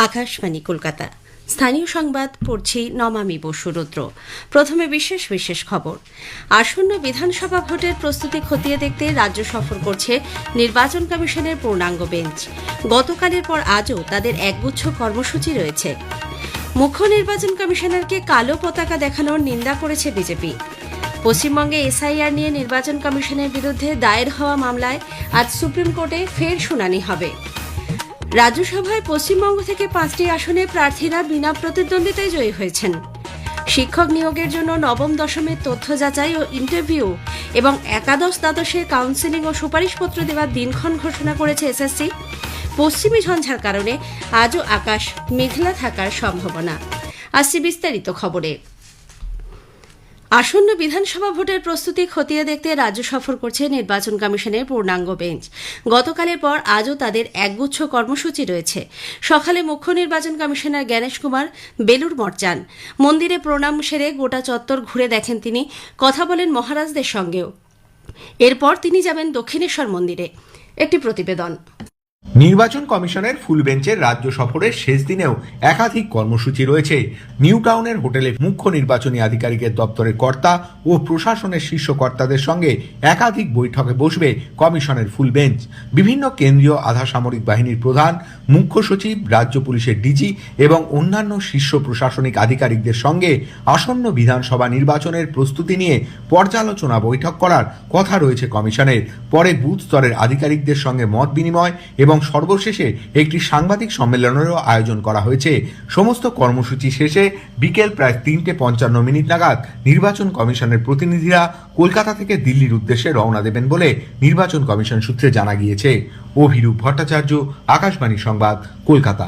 আকাশবাণী কলকাতা। স্থানীয় সংবাদ পড়ছি নমামি বসু রুদ্র। প্রথমে বিশেষ বিশেষ খবর। আসন্ন বিধানসভা ভোটের প্রস্তুতি খতিয়ে দেখতে রাজ্য সফর করছে নির্বাচন কমিশনের পূর্ণাঙ্গ বেঞ্চ। গতকালের পর আজও তাদের একগুচ্ছ কর্মসূচি রয়েছে। মুখ্য নির্বাচন কমিশনারকে কালো পতাকা দেখানোর নিন্দা করেছে বিজেপি। পশ্চিমবঙ্গে এসআইআর নিয়ে নির্বাচন কমিশনের বিরুদ্ধে দায়ের হওয়া মামলায় আজ সুপ্রিম কোর্টে ফের শুনানি হবে। রাজ্যসভায় পশ্চিমবঙ্গ থেকে 5টি আসনে প্রার্থীরা বিনা প্রতিদ্বন্দ্বিতায় জয়ী হয়েছেন। শিক্ষক নিয়োগের জন্য নবম দশমের তথ্য যাচাই ও ইন্টারভিউ এবং একাদশ দ্বাদশের কাউন্সেলিং ও সুপারিশপত্র দেওয়ার দিনক্ষণ ঘোষণা করেছে এসএসসি। পশ্চিমী ঝঞ্ঝার কারণে আজও আকাশ মেঘলা থাকার সম্ভাবনা। আসছে বিস্তারিত খবরে। আসন্ন বিধানসভা ভোটের প্রস্তুতি খতিয়ে দেখতে রাজ্য সফর করছে নির্বাচন কমিশনের পূর্ণাঙ্গ বেঞ্চ। গতকালের পর আজও তাদের একগুচ্ছ কর্মসূচি রয়েছে। সকালে মুখ্য নির্বাচন কমিশনার জ্ঞানেশ কুমার বেলুড় মঠ যান। মন্দিরে প্রণাম সেরে গোটা চত্বর ঘুরে দেখেন তিনি, কথা বলেন মহারাজদের সঙ্গেও। এরপর তিনি যাবেন দক্ষিণেশ্বর মন্দিরে। একটি প্রতিবেদন। নির্বাচন কমিশনের ফুল বেঞ্চের রাজ্য সফরের শেষ দিনেও একাধিক কর্মসূচি রয়েছে। নিউ টাউনের হোটেলে মুখ্য নির্বাচনী আধিকারিকের দপ্তরের কর্তা ও প্রশাসনের শীর্ষ কর্তাদের সঙ্গে একাধিক বৈঠকে বসবে কমিশনের ফুল বেঞ্চ। বিভিন্ন কেন্দ্রীয় আধা সামরিক বাহিনীর প্রধান, মুখ্য সচিব, রাজ্য পুলিশের ডিজি এবং অন্যান্য শীর্ষ প্রশাসনিক আধিকারিকদের সঙ্গে আসন্ন বিধানসভা নির্বাচনের প্রস্তুতি নিয়ে পর্যালোচনা বৈঠক করার কথা রয়েছে কমিশনের। পরে বুথ স্তরের আধিকারিকদের সঙ্গে মত বিনিময় এবং সর্বশেষে একটি সাংবাদিক সম্মেলনেরও আয়োজন করা হয়েছে। সমস্ত কর্মসূচি শেষে বিকেল প্রায় 3:55 নাগাদ নির্বাচন কমিশনের প্রতিনিধিরা কলকাতা থেকে দিল্লির উদ্দেশ্যে রওনা দেবেন বলে নির্বাচন কমিশন সূত্রে জানা গিয়েছে। অভিরূপ ভট্টাচার্য, আকাশবাণী সংবাদ, কলকাতা।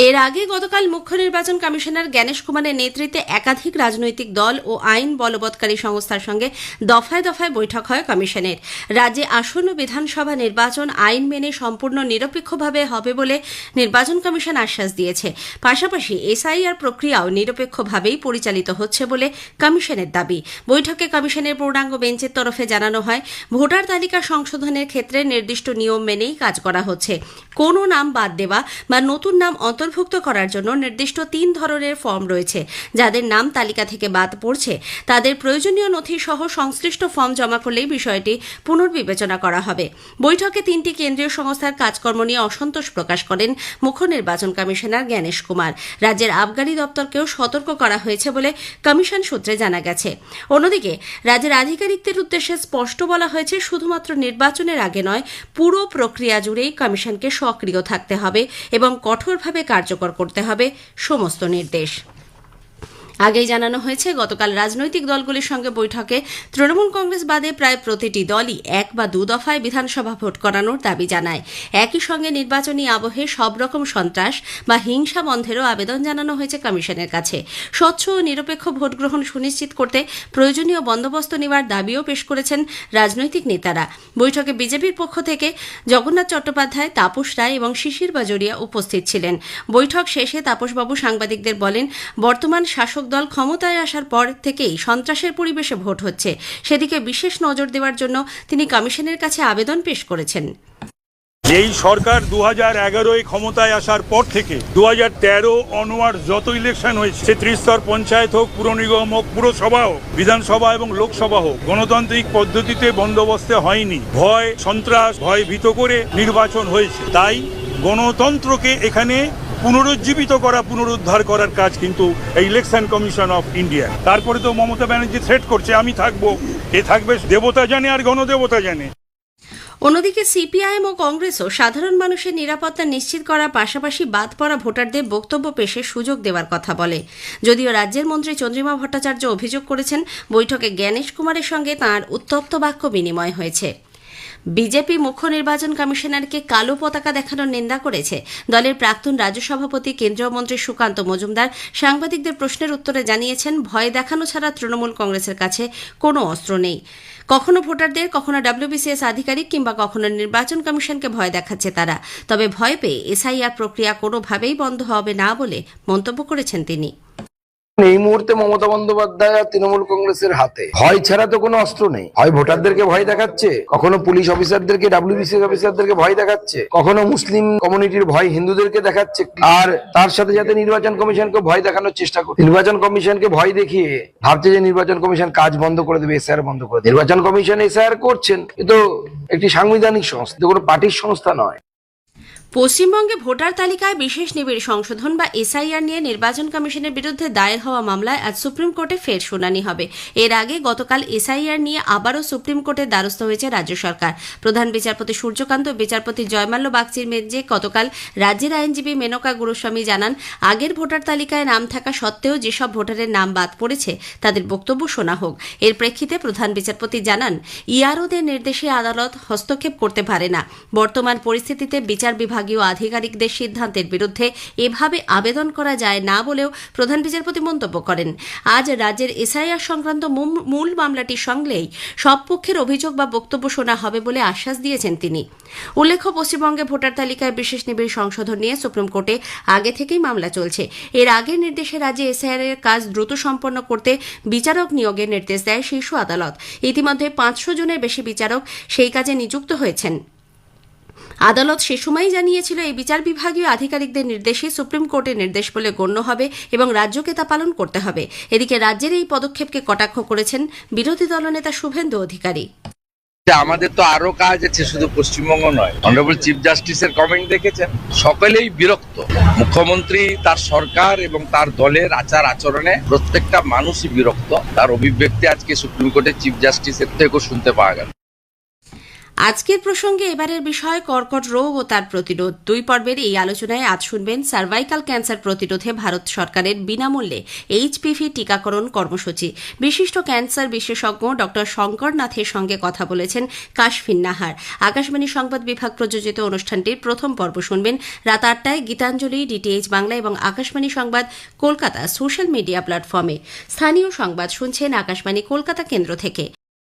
এর আগে গতকাল মুখ্য নির্বাচন কমিশনার জ্ঞানেশ কুমারের নেতৃত্বে একাধিক রাজনৈতিক দল ও আইন বলবৎকারী সংস্থার সঙ্গে দফায় দফায় বৈঠক হয় কমিশনের। রাজ্যে আসন্ন বিধানসভা নির্বাচন আইন মেনে সম্পূর্ণ নিরপেক্ষভাবে হবে বলে নির্বাচন কমিশন আশ্বাস দিয়েছে। পাশাপাশি এসআইআর প্রক্রিয়াও নিরপেক্ষভাবেই পরিচালিত হচ্ছে বলে কমিশনের দাবি। বৈঠকে কমিশনের পূর্ণাঙ্গ বেঞ্চের তরফে জানানো হয়, ভোটার তালিকা সংশোধনের ক্ষেত্রে নির্দিষ্ট নিয়ম মেনেই কাজ করা হচ্ছে। কোনো নাম বাদ দেওয়া বা নতুন নাম অন্তর্ভুক্ত করার জন্য নির্দিষ্ট 3 ধরনের ফর্ম রয়েছে। যাদের নাম তালিকা থেকে বাদ পড়ছে তাদের প্রয়োজনীয় নথি সহ সংশ্লিষ্ট ফর্ম জমা করলেই বিষয়টি পুনর্বিবেচনা করা হবে। বৈঠকে 3টি কেন্দ্রীয় সংস্থার কাজকর্ম নিয়ে অসন্তোষ প্রকাশ করেন মুখ্য নির্বাচন কমিশনার জ্ঞানেশ কুমার। রাজ্যের আবগারি দপ্তরকেও সতর্ক করা হয়েছে বলে কমিশন সূত্রে জানা গেছে। অন্যদিকে রাজ্যের আধিকারিকদের উদ্দেশ্যে স্পষ্ট বলা হয়েছে, শুধুমাত্র নির্বাচনের আগে নয়, পুরো প্রক্রিয়া জুড়েই কমিশনকে সক্রিয় থাকতে হবে এবং কঠোরভাবে কার্যকর করতে হবে সমস্ত নির্দেশ। আগেই জানানো হয়েছে, গতকাল রাজনৈতিক দলগুলির সঙ্গে বৈঠকে তৃণমূল কংগ্রেস বাদে প্রায় প্রতিটি দলই 1 বা 2 দফায় বিধানসভা ভোট করানোর দাবি জানায়। একই সঙ্গে নির্বাচনী আবহে সব রকম সন্ত্রাস বা হিংসা বন্ধেরও আবেদন জানানো হয়েছে কমিশনের কাছে। স্বচ্ছ ও নিরপেক্ষ ভোট গ্রহণ সুনিশ্চিত করতে প্রয়োজনীয় বন্দোবস্ত নেওয়ার দাবিও পেশ করেছেন রাজনৈতিক নেতারা। বৈঠকে বিজেপির পক্ষ থেকে জগন্নাথ চট্টোপাধ্যায়, তাপস রায় এবং শিশির বাজোরিয়া উপস্থিত ছিলেন। বৈঠক শেষে তাপসবাবু সাংবাদিকদের বলেন, বর্তমান শাসক দল ক্ষমতায় আসার পর থেকেই সন্ত্রাসের পরিবেশে ভোট হচ্ছে, সেদিকে বিশেষ নজর দেওয়ার জন্য তিনি কমিশনের কাছে আবেদন পেশ করেছেন। এই সরকার 2011 ক্ষমতায় আসার পর থেকে 2013 অনওয়ার্ড যত ইলেকশন হয়েছে, সে ত্রিস্তর পঞ্চায়েত হোক, পুর নিগম হোক, পুরসভা হোক, বিধানসভা এবং লোকসভা হোক, গণতান্ত্রিক পদ্ধতিতে বন্দোবস্তে হয়নি। ভয়, সন্ত্রাস, ভয় ভীত করে নির্বাচন হয়েছে। তাই গণতন্ত্রকে এখানে পুনরুজ্জীবিত করা, পুনরুদ্ধার করার কাজ কিন্তু এই ইলেকশন কমিশন অফ ইন্ডিয়া। তারপরে তো মমতা ব্যানার্জি থ্রেট করছে, আমি থাকবো, কে থাকবে দেবতা জানে আর গণদেবতা জানে। অন্যদিকে সিপিআইএম ও কংগ্রেসও সাধারণ মানুষের নিরাপত্তা নিশ্চিত করার পাশাপাশি বাদ পড়া ভোটারদের বক্তব্য পেশের সুযোগ দেওয়ার কথা বলে। যদিও রাজ্যের মন্ত্রী চন্দ্রিমা ভট্টাচার্য অভিযোগ করেছেন, বৈঠকে জ্ঞানেশ কুমারের সঙ্গে তাঁর উত্তপ্ত বাক্য বিনিময় হয়েছে। বিজেপি মুখ্য নির্বাচন কমিশনারকে কালো পতাকা দেখানোর নিন্দা করেছে। দলের প্রাক্তন রাজ্য সভাপতি কেন্দ্রীয় মন্ত্রী সুকান্ত মজুমদার সাংবাদিকদের প্রশ্নের উত্তরে জানিয়েছেন, ভয় দেখানো ছাড়া তৃণমূল কংগ্রেসের কাছে কোনো অস্ত্র নেই। কখনো ভোটারদের, কখনো WBCS আধিকারিক কিংবা কখনো নির্বাচন কমিশনকে ভয় দেখাচ্ছে তারা। তবে ভয় পেয়ে এসআইআর প্রক্রিয়া কোনোভাবেই বন্ধ হবে না বলে মন্তব্য করেছেন তিনি। এই মুহূর্তে মমতা বন্দ্যোপাধ্যায় আর তৃণমূল কংগ্রেসের হাতে ভয় ছাড়া তো কোনো অস্ত্র নেই। হয় ভোটারদেরকে ভয় দেখাচ্ছে, কখনো পুলিশ অফিসারদেরকে, ডাব্লিউবিসি অফিসারদেরকে ভয় দেখাচ্ছে, কখনো মুসলিম কমিউনিটির ভয় হিন্দুদেরকে দেখাচ্ছে, আর তার সাথে সাথে নির্বাচন কমিশনকে ভয় দেখানোর চেষ্টা করছে। নির্বাচন কমিশনকে ভয় দেখিয়ে ভাবছে যে নির্বাচন কমিশন কাজ বন্ধ করে দেবে, এসআইআর বন্ধ করে দেবে। নির্বাচন কমিশন এসআইআর করছেন, কিন্তু একটি সাংবিধানিক সংস্থা, কোনো পার্টির সংস্থা নয়। পশ্চিমবঙ্গে ভোটার তালিকায় বিশেষ নিবিড় সংশোধন বা এসআইআর নিয়ে নির্বাচন কমিশনের বিরুদ্ধে দায়ের হওয়া মামলায় আজ সুপ্রিম কোর্টে ফের শুনানি হবে। এর আগে গতকাল এসআইআর নিয়ে আবারও সুপ্রিম কোর্টের দ্বারস্থ হয়েছে রাজ্য সরকার। প্রধান বিচারপতি সূর্যকান্ত ও বিচারপতি জয়মাল্য বাগচির বেঞ্চে গতকাল রাজ্যের আইনজীবী মেনকা গুরুস্বামী জানান, আগের ভোটার তালিকায় নাম থাকা সত্ত্বেও যেসব ভোটারের নাম বাদ পড়েছে তাদের বক্তব্য শোনা হোক। এর প্রেক্ষিতে প্রধান বিচারপতি জানান, ইআরওদের নির্দেশে আদালত হস্তক্ষেপ করতে পারে না। বর্তমান পরিস্থিতিতে বিচার বিভাগীয় আধিকারিকদের সিদ্ধান্তের বিরুদ্ধে এভাবে আবেদন করা যায় না বলেও প্রধান বিচারপতি মন্তব্য করেন। আজ রাজ্যের এসআইআর সংক্রান্ত মূল মামলাটি সংগলেই সব পক্ষের অভিযোগ বা বক্তব্য শোনা হবে বলে আশ্বাস দিয়েছেন তিনি। উল্লেখ্য, পশ্চিমবঙ্গে ভোটার তালিকায় বিশেষ নিবিড় সংশোধন নিয়ে সুপ্রিম কোর্টে আগে থেকেই মামলা চলছে। এর আগের নির্দেশে রাজ্যে এসআইআর এর কাজ দ্রুত সম্পন্ন করতে বিচারক নিয়োগের নির্দেশ দেয় শীর্ষ আদালত। ইতিমধ্যে 500 জনের বেশি বিচারক সেই কাজে নিযুক্ত হয়েছেন। আদালত সে সময় জানিয়েছিল, এই বিচার বিভাগীয় আধিকারিকদের নির্দেশই সুপ্রিম কোর্টের নির্দেশ বলে গণ্য হবে এবং রাজ্যকে তা পালন করতে হবে। এদিকে রাজ্যের এই পদক্ষেপকে কটাক্ষ করেছেন বিরোধী দলনেতা শুভেন্দু অধিকারী। আমাদের তো আরো কাজ আছে, শুধু পশ্চিমবঙ্গ নয়। অনারেবল চিফ জাস্টিসের কমেন্ট দেখেছেন, সকলেই বিরক্ত। মুখ্যমন্ত্রী, তার সরকার এবং তার দলের আচার আচরণে প্রত্যেকটা মানুষই বিরক্ত। তার অভিব্যক্তি আজকে সুপ্রিম কোর্টের চিফ জাস্টিসের থেকেও শুনতে পাওয়া গেল। আজকের প্রসঙ্গে এবারের বিষয় কর্কট রোগ ও তার প্রতিরোধ। 2 পর্বের এই আলোচনায় আজ শুনবেন সার্ভাইকাল ক্যান্সার প্রতিরোধে ভারত সরকারের বিনামূল্যে এইচপিভি টিকাকরণ কর্মসূচি। বিশিষ্ট ক্যান্সার বিশেষজ্ঞ ডক্টর শঙ্কর নাথের সঙ্গে কথা বলেছেন কাশফিন নাহার। আকাশবাণী সংবাদ বিভাগ প্রযোজিত অনুষ্ঠানটির প্রথম পর্ব শুনবেন রাত 8টায় গীতাঞ্জলি, ডিটিএইচ বাংলা এবং আকাশবাণী সংবাদ কলকাতা সোশ্যাল মিডিয়া প্ল্যাটফর্মে। স্থানীয় সংবাদ শুনছেন আকাশবাণী কলকাতা কেন্দ্র থেকে।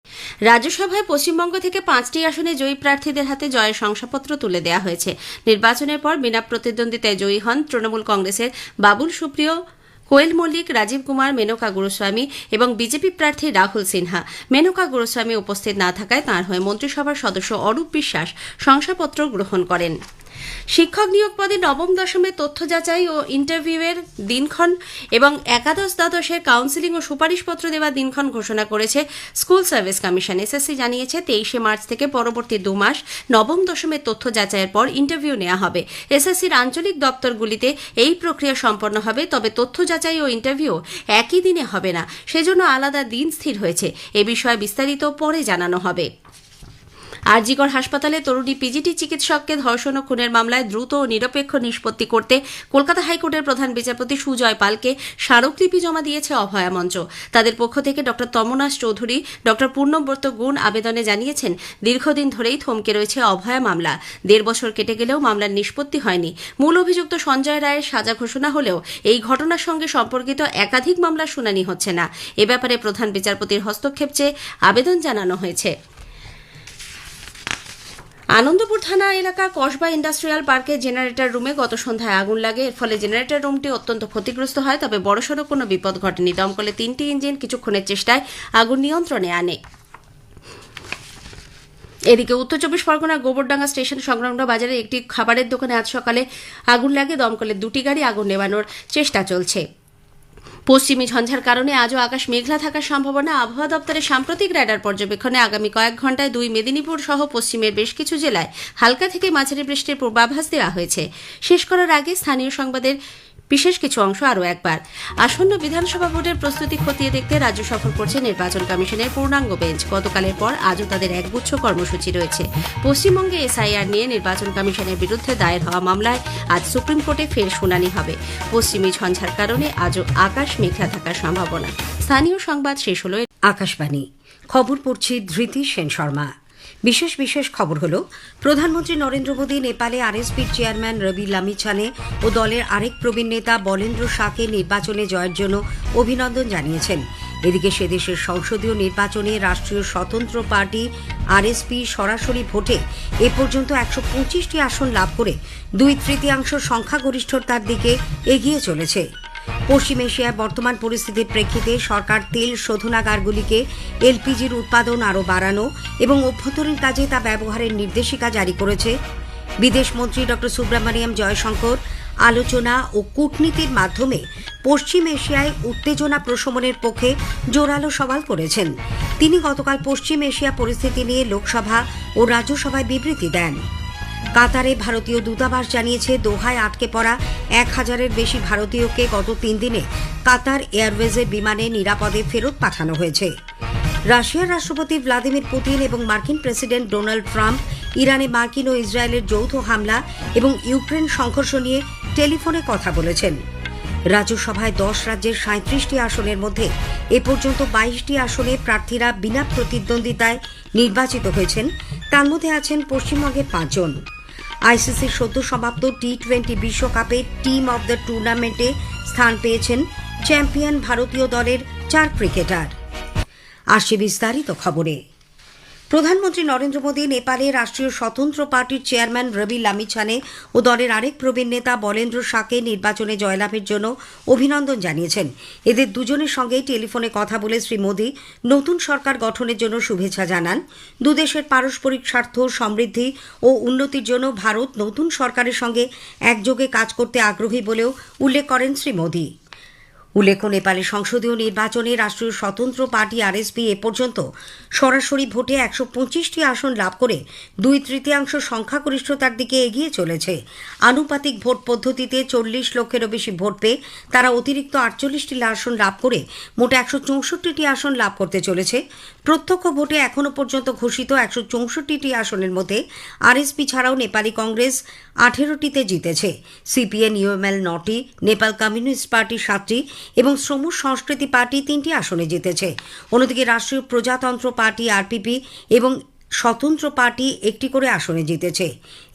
রাজ্যসভায় পশ্চিমবঙ্গ থেকে 5টি আসনে জয়ী প্রার্থীদের হাতে জয়ের শংসাপত্র তুলে দেওয়া হয়েছে। নির্বাচনের পর বিনা প্রতিদ্বন্দ্বিতায় জয়ী হন তৃণমূল কংগ্রেসের বাবুল সুপ্রিয়, কোয়েল মল্লিক, রাজীব কুমার, মেনকা গুরুস্বামী এবং বিজেপি প্রার্থী রাহুল সিনহা। মেনকা গুরুস্বামী উপস্থিত না থাকায় তাঁর হয়ে মন্ত্রিসভার সদস্য অরূপ বিশ্বাস শংসাপত্র গ্রহণ করেন। শিক্ষক নিয়োগ পদে নবম দশমের তথ্য যাচাই ও ইন্টারভিউয়ের দিনক্ষণ এবং একাদশ দ্বাদশের কাউন্সিলিং ও সুপারিশপত্র দেওয়ার দিনক্ষণ ঘোষণা করেছে স্কুল সার্ভিস কমিশন। এসএসসি জানিয়েছে 23শে মার্চ থেকে পরবর্তী 2 মাস নবম দশমের তথ্য যাচাইয়ের পর ইন্টারভিউ নেওয়া হবে। এসএসসির আঞ্চলিক দপ্তরগুলিতে এই প্রক্রিয়া সম্পন্ন হবে, তবে তথ্য যাচাই ও ইন্টারভিউ একই দিনে হবে না, সেজন্য আলাদা দিন স্থির হয়েছে। এ বিষয়ে বিস্তারিত পরে জানানো হবে। আরজিকর হাসপাতালে তরুণী পিজিটি চিকিৎসককে ধর্ষণ ও খুনের মামলায় দ্রুত ও নিরপেক্ষ নিষ্পত্তি করতে কলকাতা হাইকোর্টের প্রধান বিচারপতি সুজয় পালকে স্মারকলিপি জমা দিয়েছে অভয়া মঞ্চ। তাদের পক্ষ থেকে ডক্টর তমনাশ চৌধুরী, ডক্টর পূর্ণব্রত গুণ আবেদনে জানিয়েছেন, দীর্ঘদিন ধরেই থমকে রয়েছে অভয়া মামলা। 1.5 বছর কেটে গেলেও মামলার নিষ্পত্তি হয়নি। মূল অভিযুক্ত সঞ্জয় রায়ের সাজা ঘোষণা হলেও এই ঘটনার সঙ্গে সম্পর্কিত একাধিক মামলার শুনানি হচ্ছে না। এ ব্যাপারে প্রধান বিচারপতির হস্তক্ষেপ চেয়ে আবেদন জানানো হয়েছে। আনন্দপুর থানা এলাকা কসবা ইন্ডাস্ট্রিয়াল পার্কের জেনারেটর রুমে গত সন্ধ্যায় আগুন লাগে। এর ফলে জেনারেটর রুমটি অত্যন্ত ক্ষতিগ্রস্ত হয়, তবে বড়সড় কোনো বিপদ ঘটেনি। দমকলে 3টি ইঞ্জিন কিছুক্ষণের চেষ্টায় আগুন নিয়ন্ত্রণে আনে। এদিকে উত্তর 24 পরগনা গোবরডাঙ্গা স্টেশন সংলগ্ন বাজারে একটি খাবারের দোকানে আজ সকালে আগুন লাগে। দমকলের 2টি গাড়ি আগুন নেভানোর চেষ্টা চলছে। পশ্চিমী ঝঞ্ঝার কারণে আজও আকাশ মেঘলা থাকার সম্ভাবনা। আবহাওয়া দপ্তরের সাম্প্রতিক রাডার পর্যবেক্ষণে আগামী কয়েক ঘণ্টায় 2 মেদিনীপুর সহ পশ্চিমের বেশ কিছু জেলায় হালকা থেকে মাঝারি বৃষ্টির পূর্বাভাস দেওয়া হয়েছে। শেষ করার আগে স্থানীয় সংবাদের বিশেষ কিছু অংশ আরও একবার। আসন্ন বিধানসভা ভোটের প্রস্তুতি খতিয়ে দেখতে রাজ্য সফর করছে নির্বাচন কমিশনের পূর্ণাঙ্গ বেঞ্চ। গতকালের পর আজও তাদের একগুচ্ছ কর্মসূচি রয়েছে। পশ্চিমবঙ্গে এসআইআর নিয়ে নির্বাচন কমিশনের বিরুদ্ধে দায়ের হওয়া মামলায় আজ সুপ্রিম কোর্টে ফের শুনানি হবে। পশ্চিমী ঝঞ্ঝার কারণে আজও আকাশ মেঘলা থাকার সম্ভাবনা। স্থানীয় সংবাদ শেষ হল। আকাশবাণী খবর পড়ছি ধৃতি সেন শর্মা। বিশেষ খবর হলো, প্রধানমন্ত্রী নরেন্দ্র মোদী নেপালে আরএসপির চেয়ারম্যান রবি লামিছানে ও দলের আরেক প্রবীণ নেতা বলেন্দ্র শাহকে নির্বাচনে জয়ের জন্য অভিনন্দন জানিয়েছেন। এদিকে সেদেশের সংসদীয় নির্বাচনে রাষ্ট্রীয় স্বতন্ত্র পার্টি আরএসপি সরাসরি ভোটে এ পর্যন্ত 125টি আসন লাভ করে 2/3 সংখ্যাগরিষ্ঠতার দিকে এগিয়ে চলেছে। পশ্চিম এশিয়ার বর্তমান পরিস্থিতির প্রেক্ষিতে সরকার তেল শোধনাগারগুলিকে এলপিজির উৎপাদন আরও বাড়ানো এবং অভ্যন্তরীণ কাজে তা ব্যবহারের নির্দেশিকা জারি করেছে। বিদেশমন্ত্রী ড সুব্রমণিয়াম জয়শঙ্কর আলোচনা ও কূটনীতির মাধ্যমে পশ্চিম এশিয়ায় উত্তেজনা প্রশমনের পক্ষে জোরালো সওয়াল করেছেন। তিনি গতকাল পশ্চিম এশিয়া পরিস্থিতি নিয়ে লোকসভা ও রাজ্যসভায় বিবৃতি দেন। কাতারে ভারতীয় দূতাবাস জানিয়েছে দোহায় আটকে পড়া 1000-এর বেশি ভারতীয়কে গত 3 দিনে কাতার এয়ারওয়েজের বিমানে নিরাপদে ফেরত পাঠানো হয়েছে। রাশিয়ার রাষ্ট্রপতি ভ্লাদিমির পুতিন এবং মার্কিন প্রেসিডেন্ট ডোনাল্ড ট্রাম্প ইরানে মার্কিন ও ইসরায়েলের যৌথ হামলা এবং ইউক্রেন সংঘর্ষ নিয়ে টেলিফোনে কথা বলেছেন। রাজ্যসভায় 10 রাজ্যের 37টি আসনের মধ্যে এ পর্যন্ত 22টি আসনে প্রার্থীরা বিনা প্রতিদ্বন্দ্বিতায় নির্বাচিত হয়েছেন। তার মধ্যে আছেন পশ্চিমবঙ্গের 5 জন। আইসিসির সদ্য সমাপ্ত টি-20 বিশ্বকাপে টিম অব দ্য টুর্নামেন্টে স্থান পেয়েছেন চ্যাম্পিয়ন ভারতীয় দলের 4 ক্রিকেটার। আসছে বিস্তারিত খবরে। প্রধানমন্ত্রী নরেন্দ্র মোদী নেপালে রাষ্ট্রীয় স্বতন্ত্র পার্টির চেয়ারম্যান রবি লামিছানে ও দলের আরেক প্রবীণ নেতা বলেন্দ্র শাহকে নির্বাচনে জয়লাভের জন্য অভিনন্দন জানিয়েছেন। এদের দুজনের সঙ্গেই টেলিফোনে কথা বলে শ্রী মোদী নতুন সরকার গঠনের জন্য শুভেচ্ছা জানান। দুদেশের পারস্পরিক স্বার্থ, সমৃদ্ধি ও উন্নতির জন্য ভারত নতুন সরকারের সঙ্গে একযোগে কাজ করতে আগ্রহী বলেও উল্লেখ করেন শ্রী মোদী। উল্লেখ্য, নেপালের সংসদীয় নির্বাচনে রাষ্ট্রীয় স্বতন্ত্র পার্টি আরএসপি এ পর্যন্ত সরাসরি ভোটে 125টি আসন লাভ করে 2/3 সংখ্যাগরিষ্ঠতার দিকে এগিয়ে চলেছে। আনুপাতিক ভোট পদ্ধতিতে 40 লক্ষেরও বেশি ভোট পেয়ে তারা অতিরিক্ত 48টি আসন লাভ করে মোট 164টি আসন লাভ করতে চলেছে। প্রত্যক্ষ ভোটে এখনও পর্যন্ত ঘোষিত 164টি আসনের মধ্যে আরএসপি ছাড়াও নেপালি কংগ্রেস 18টিতে জিতেছে, সিপিএন ইউএমএল 9টি, নেপাল কমিউনিস্ট পার্টি 7টি এবং শ্রম সংস্কৃতি পার্টি 3টি আসনে জিতেছে। অন্যদিকে রাষ্ট্রীয় প্রজাতন্ত্র পার্টি আরপিপি এবং স্বতন্ত্র পার্টি 1টি করে আসনে জিতেছে।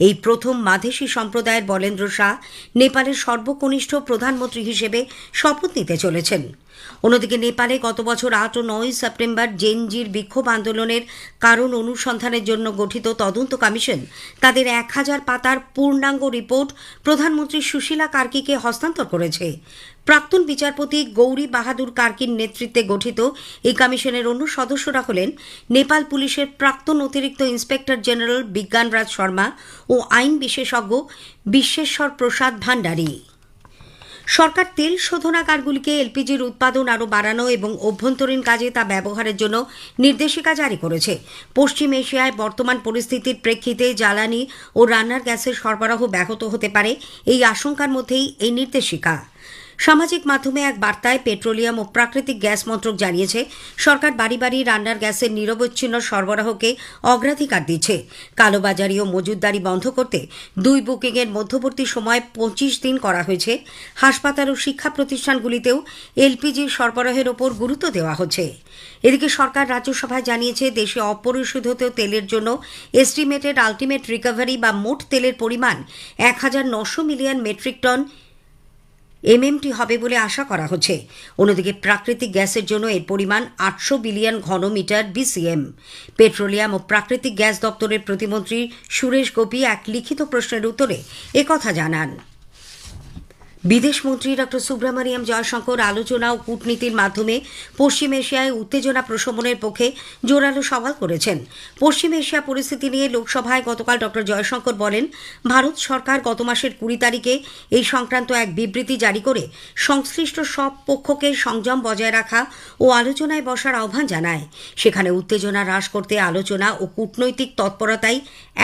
এই প্রথম মাধেশী সম্প্রদায়ের বলেন্দ্র শাহ নেপালের সর্বকনিষ্ঠ প্রধানমন্ত্রী হিসেবে শপথ নিতে চলেছেন। অন্যদিকে নেপালে গত বছর 8 ও 9 সেপ্টেম্বর জেনজির বিক্ষোভ আন্দোলনের কারণ অনুসন্ধানের জন্য গঠিত তদন্ত কমিশন তাদের 1000 পাতার পূর্ণাঙ্গ রিপোর্ট প্রধানমন্ত্রী সুশীলা কার্কিকে হস্তান্তর করেছে। প্রাক্তন বিচারপতি গৌরী বাহাদুর কার্কির নেতৃত্বে গঠিত এই কমিশনের অন্য সদস্যরা হলেন নেপাল পুলিশের প্রাক্তন অতিরিক্ত ইন্সপেক্টর জেনারেল বিজ্ঞানরাজ শর্মা ও আইন বিশেষজ্ঞ বিশ্বেশ্বর প্রসাদ ভান্ডারী। সরকার তেল শোধনাগারগুলিকে এলপিজির উৎপাদন আরও বাড়ানো এবং অভ্যন্তরীণ কাজে তা ব্যবহারের জন্য নির্দেশিকা জারি করেছে। পশ্চিম এশিয়ায় বর্তমান পরিস্থিতির প্রেক্ষিতে জ্বালানি ও রান্নার গ্যাসের সরবরাহ ব্যাহত হতে পারে, এই আশঙ্কার মধ্যেই এই নির্দেশিকা। সামাজিক মাধ্যমে এক বার্তায় পেট্রোলিয়াম ও প্রাকৃতিক গ্যাস মন্ত্রক জানিয়েছে সরকার বাড়ি বাড়ি রান্নার গ্যাসের নিরবচ্ছিন্ন সরবরাহকে অগ্রাধিকার দিচ্ছে। কালোবাজারি ও মজুতদারি বন্ধ করতে 2 বুকিংয়ের মধ্যবর্তী সময় 25 দিন করা হয়েছে। হাসপাতাল ও শিক্ষা প্রতিষ্ঠানগুলিতেও এলপিজি সরবরাহের ওপর গুরুত্ব দেওয়া হচ্ছে। এদিকে সরকার রাজ্যসভায় জানিয়েছে দেশে অপরিশোধিত তেলের জন্য এস্টিমেটেড আলটিমেট রিকভারি বা মোট তেলের পরিমাণ 1900 মিলিয়ন মেট্রিক টন এমএমটি হবে বলে আশা করা হচ্ছে। অন্যদিকে প্রাকৃতিক গ্যাসের জন্য এর পরিমাণ 800 বিলিয়ন ঘনমিটার বিসিএম। পেট্রোলিয়াম ও প্রাকৃতিক গ্যাস দপ্তরের প্রতিমন্ত্রী সুরেশ গোপী এক লিখিত প্রশ্নের উত্তরে একথা জানান। বিদেশমন্ত্রী ড সুব্রমণিয়াম জয়শঙ্কর আলোচনা ও কূটনীতির মাধ্যমে পশ্চিম এশিয়ায় উত্তেজনা প্রশমনের পক্ষে জোরালো সওয়াল করেছেন। পশ্চিম এশিয়া পরিস্থিতি নিয়ে লোকসভায় গতকাল ড জয়শঙ্কর বলেন, ভারত সরকার গত মাসের 20 তারিখে এই সংক্রান্ত এক বিবৃতি জারি করে সংশ্লিষ্ট সব পক্ষকে সংযম বজায় রাখা ও আলোচনায় বসার আহ্বান জানায়। সেখানে উত্তেজনা হ্রাস করতে আলোচনা ও কূটনৈতিক তৎপরতাই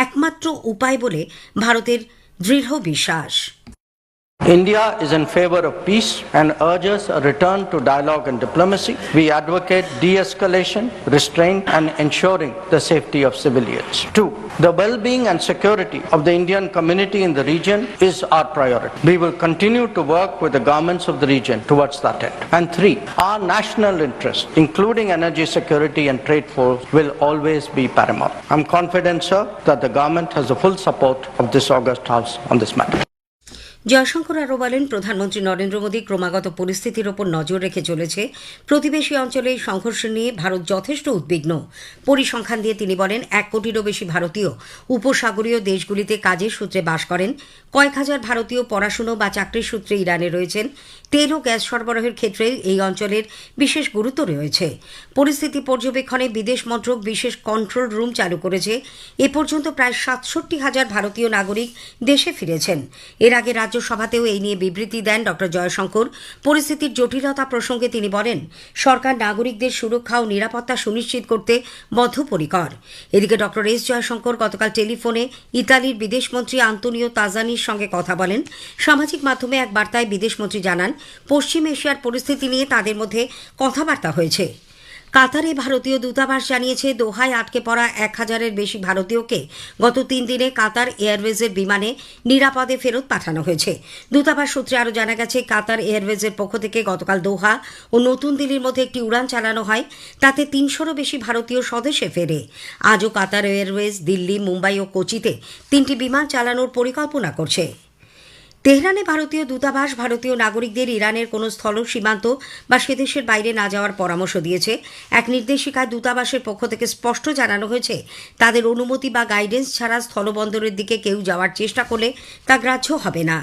একমাত্র উপায় বলে ভারতের দৃঢ় বিশ্বাস। India is in favor of peace and urges a return to dialogue and diplomacy. We advocate de-escalation, restraint and ensuring the safety of civilians. 2. The well-being and security of the Indian community in the region is our priority. We will continue to work with the governments of the region towards that end. And 3. Our national interests, including energy security and trade flows, will always be paramount. I'm confident, sir, that the government has the full support of this august House on this matter. Jaishankar আরও বলেন, প্রধানমন্ত্রী নরেন্দ্র মোদী ক্রমাগত পরিস্থিতির ওপর নজর রেখে চলেছে। প্রতিবেশী অঞ্চলে এই সংঘর্ষ নিয়ে ভারত যথেষ্ট উদ্বিগ্ন। পরিসংখ্যান দিয়ে তিনি বলেন, 1 কোটিরও বেশি ভারতীয় উপসাগরীয় দেশগুলিতে কাজের সূত্রে বাস করেন। কয়েক হাজার ভারতীয় পড়াশুনো বা চাকরির সূত্রে ইরানে রয়েছেন। তেল ও গ্যাস সরবরাহের ক্ষেত্রে এই অঞ্চলের বিশেষ গুরুত্ব রয়েছে। পরিস্থিতি পর্যবেক্ষণে বিদেশ মন্ত্রক বিশেষ কন্ট্রোল রুম চালু করেছে। এ পর্যন্ত প্রায় 67,000 ভারতীয় নাগরিক দেশে ফিরেছেন। এর আগে রাজ্যসভাতেও এই নিয়ে বিবৃতি দেন ড জয়শঙ্কর। পরিস্থিতির জটিলতা প্রসঙ্গে তিনি বলেন, সরকার নাগরিকদের সুরক্ষা ও নিরাপত্তা সুনিশ্চিত করতে বদ্ধপরিকর। এদিকে ড এস জয়শঙ্কর গতকাল টেলিফোনে ইতালির বিদেশমন্ত্রী আন্তোনিও তাজানির সঙ্গে কথা বলেন। সামাজিক মাধ্যমে এক বার্তায় বিদেশমন্ত্রী জানান, পশ্চিম এশিয়ার পরিস্থিতি নিয়ে তাদের মধ্যে কথাবার্তা হয়েছে। কাতারে ভারতীয় দূতাবাস জানিয়েছে, দোহায় আটকে পড়া 1,000-এর বেশি ভারতীয়কে গত 3 দিনে কাতার এয়ারওয়েজের বিমানে নিরাপদে ফেরত পাঠানো হয়েছে। দূতাবাস সূত্রে আরও জানা গেছে, কাতার এয়ারওয়েজের পক্ষ থেকে গতকাল দোহা ও নতুন দিল্লির মধ্যে একটি উড়ান চালানো হয়। তাতে 300-রও বেশি ভারতীয় স্বদেশে ফেরে। আজও কাতার এয়ারওয়েজ দিল্লি, মুম্বাই ও কোচিতে 3টি বিমান চালানোর পরিকল্পনা করছে। তেহরানে ভারতীয় দূতাবাস ভারতীয় নাগরিকদের ইরানের কোনো স্থল সীমান্ত বা সে দেশের বাইরে না যাওয়ার পরামর্শ দিয়েছে। এক নির্দেশিকায় দূতাবাসের পক্ষ থেকে স্পষ্ট জানানো হয়েছে, তাদের অনুমতি বা গাইডেন্স ছাড়া স্থলবন্দরের দিকে কেউ যাওয়ার চেষ্টা করলে তা গ্রাহ্য হবে না।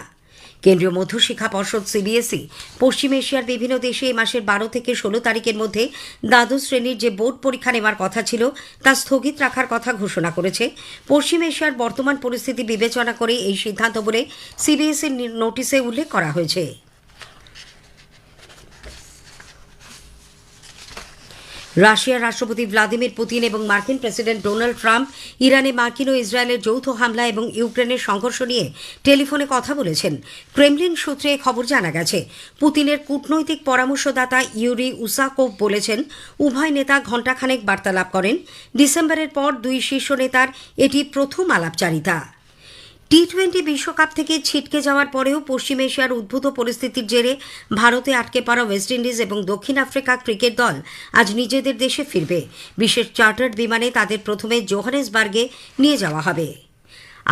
কেন্দ্রীয় মধ্যশিক্ষা পর্ষদ সিবিএসই পশ্চিম এশিয়ার বিভিন্ন দেশে এই মাসের 12 থেকে 16 তারিখের মধ্যে দ্বাদশ শ্রেণীর যে বোর্ড পরীক্ষা নেওয়ার কথা ছিল তা স্থগিত রাখার কথা ঘোষণা করেছে। পশ্চিম এশিয়ার বর্তমান পরিস্থিতি বিবেচনা করে এই সিদ্ধান্ত বলে সিবিএসইর নোটিশে উল্লেখ করা হয়েছে। রাশিয়ার রাষ্ট্রপতি ভ্লাদিমির পুতিন এবং মার্কিন প্রেসিডেন্ট ডোনাল্ড ট্রাম্প ইরানে মার্কিন ও ইসরায়েলের যৌথ হামলা এবং ইউক্রেনের সংঘর্ষ নিয়ে টেলিফোনে কথা বলেছেন। ক্রেমলিন সূত্রে খবর জানা গেছে, পুতিনের কূটনৈতিক পরামর্শদাতা ইউরি উসাকোভ বলেছেন, উভয় নেতা ঘণ্টাখানেক বার্তালাপ করেন। ডিসেম্বরের পর দুই শীর্ষ নেতার এটি প্রথম আলাপচারিতা। টি-20 বিশ্বকাপ থেকে ছিটকে যাওয়ার পরেও পশ্চিম এশিয়ার উদ্ভূত পরিস্থিতির জেরে ভারতে আটকে পড়া ওয়েস্ট ইন্ডিজ এবং দক্ষিণ আফ্রিকা ক্রিকেট দল আজ নিজেদের দেশে ফিরবে। বিশেষ চার্টার্ড বিমানে তাদের প্রথমে জোহানেসবার্গে নিয়ে যাওয়া হবে।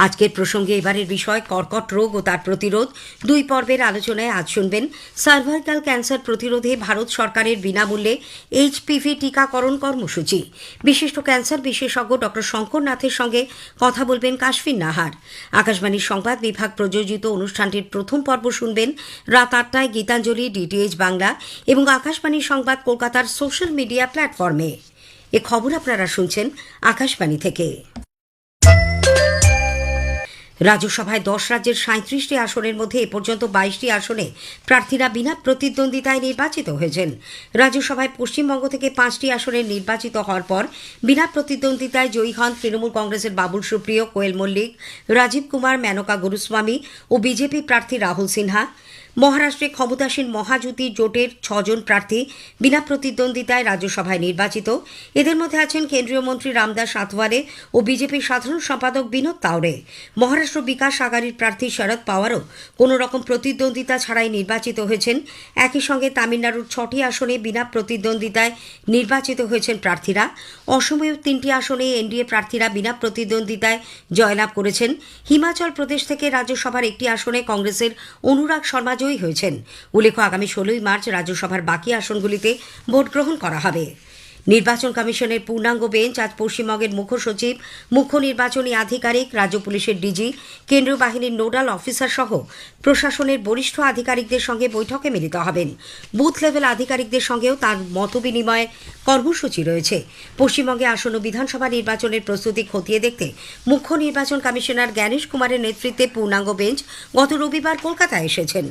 আজকের প্রসঙ্গে এবারের বিষয় কর্কট রোগ ও তার প্রতিরোধ। 2 পর্বের আলোচনায় আজ শুনবেন সার্ভাইকাল ক্যান্সার প্রতিরোধে ভারত সরকারের বিনামূল্যে HPV টিকাকরণ কর্মসূচি। বিশিষ্ট ক্যান্সার বিশেষজ্ঞ ড শঙ্কর নাথের সঙ্গে কথা বলবেন কাশফিন নাহার। আকাশবাণীর সংবাদ বিভাগ প্রযোজিত অনুষ্ঠানটির প্রথম পর্ব শুনবেন রাত 8টায় গীতাঞ্জলি DTH বাংলা এবং আকাশবাণীর সংবাদ কলকাতার সোশ্যাল মিডিয়া প্ল্যাটফর্মে। এ খবর আপনারা শুনছেন আকাশবাণী থেকে। রাজ্যসভায় 10 রাজ্যের 37টি আসনের মধ্যে এ পর্যন্ত 22টি আসনে প্রার্থীরা বিনা প্রতিদ্বন্দ্বিতায় নির্বাচিত হয়েছেন। রাজ্যসভায় পশ্চিমবঙ্গ থেকে 5টি আসনে নির্বাচিত হওয়ার পর বিনা প্রতিদ্বন্দ্বিতায় জয়ী হন তৃণমূল কংগ্রেসের বাবুল সুপ্রিয়, কোয়েল মল্লিক, রাজীব কুমার, মেনকা গুরুস্বামী ও বিজেপি প্রার্থী রাহুল সিনহা। মহারাষ্ট্রে ক্ষমতাসীন মহাজুতি জোটের 6 জন প্রার্থী বিনা প্রতিদ্বন্দ্বিতায় রাজ্যসভায় নির্বাচিত। এদের মধ্যে আছেন কেন্দ্রীয় মন্ত্রী রামদাস আথওয়ালে ও বিজেপির সাধারণ সম্পাদক বিনোদ তাওড়ে। মহারাষ্ট্র বিকাশ আঘাড়ির প্রার্থী শরদ পাওয়ারও কোনো রকম প্রতিদ্বন্দ্বিতা ছাড়াই নির্বাচিত হয়েছেন। একই সঙ্গে তামিলনাড়ুর 6টি আসনে বিনা প্রতিদ্বন্দ্বিতায় নির্বাচিত হয়েছেন প্রার্থীরা। অসমেও 3টি আসনে এনডিএ প্রার্থীরা বিনা প্রতিদ্বন্দ্বিতায় জয়লাভ করেছেন। হিমাচল প্রদেশ থেকে রাজ্যসভার একটি আসনে কংগ্রেসের অনুরাগ শর্মা জয়ী হয়েছেন। উল্লেখ্য, আগামী 16ই মার্চ রাজ্যসভার বাকি আসনগুলিতে ভোট গ্রহণ করা হবে। নির্বাচন কমিশনের পূর্ণাঙ্গ বেঞ্চ আজ পশ্চিমবঙ্গের মুখ্য সচিব, মুখ্য নির্বাচনী আধিকারিক, রাজ্য পুলিশের ডিজি, কেন্দ্রীয় বাহিনীর নোডাল অফিসার সহ প্রশাসনের বরিষ্ঠ আধিকারিকদের সঙ্গে বৈঠকে মিলিত হবেন। বুথ লেভেল আধিকারিকদের সঙ্গেও তার মতবিনিময় কর্মসূচি রয়েছে। পশ্চিমবঙ্গে আসন্ন বিধানসভা নির্বাচনের প্রস্তুতি খতিয়ে দেখতে মুখ্য নির্বাচন কমিশনার জ্ঞানেশ কুমারের নেতৃত্বে পূর্ণাঙ্গ বেঞ্চ গত রবিবার কলকাতায় এসেছেন।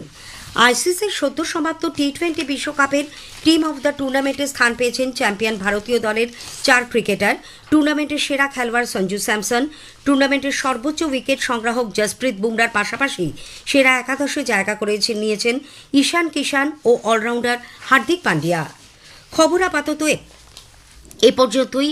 আইসিসির সদ্য সমাপ্ত টি-20 বিশ্বকাপের টিম অব দ্য টুর্নামেন্টে স্থান পেয়েছেন চ্যাম্পিয়ন ভারতীয় দলের 4 ক্রিকেটার। টুর্নামেন্টের সেরা খেলোয়াড় সঞ্জু স্যামসন, টুর্নামেন্টের সর্বোচ্চ উইকেট সংগ্রাহক জসপ্রীত বুমরার পাশাপাশি সেরা একাদশে জায়গা করে নিয়েছেন ঈশান কিষান ও অলরাউন্ডার হার্দিক পান্ডিয়া। খবর আপাতত এ পর্যন্তই।